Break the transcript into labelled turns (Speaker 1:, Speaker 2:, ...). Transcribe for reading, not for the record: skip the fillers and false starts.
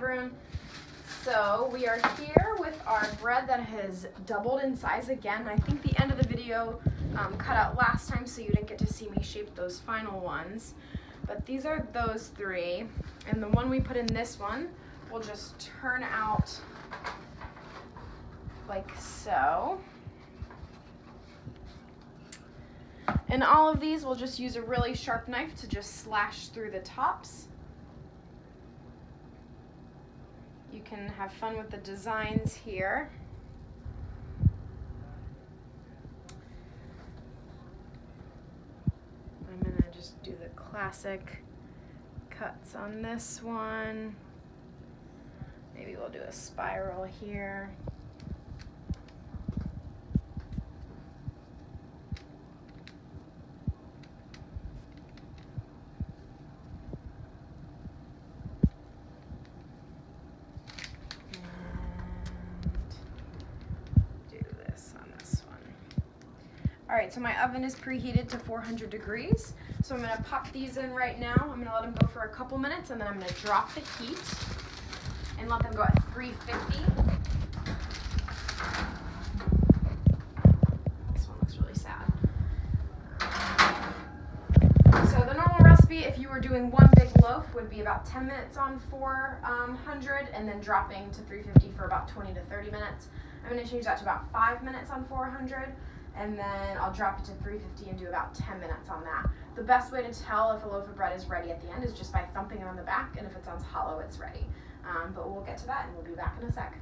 Speaker 1: everyone. So we are here with our bread that has doubled in size again. I think the end of the video cut out last time, so you didn't get to see me shape those final ones. But these are those three, and the one we put in this one will just turn out like so. And all of these, we'll just use a really sharp knife to just slash through the tops. You can have fun with the designs here. I'm gonna just do the classic cuts on this one. Maybe we'll do a spiral here. All right, so my oven is preheated to 400 degrees. So I'm gonna pop these in right now. I'm gonna let them go for a couple minutes, and then I'm gonna drop the heat and let them go at 350. This one looks really sad. So the normal recipe, if you were doing one big loaf, would be about 10 minutes on 400 and then dropping to 350 for about 20 to 30 minutes. I'm gonna change that to about 5 minutes on 400. And then I'll drop it to 350 and do about 10 minutes on that. The best way to tell if a loaf of bread is ready at the end is just by thumping it on the back, and if it sounds hollow, it's ready. But we'll get to that, and we'll be back in a sec.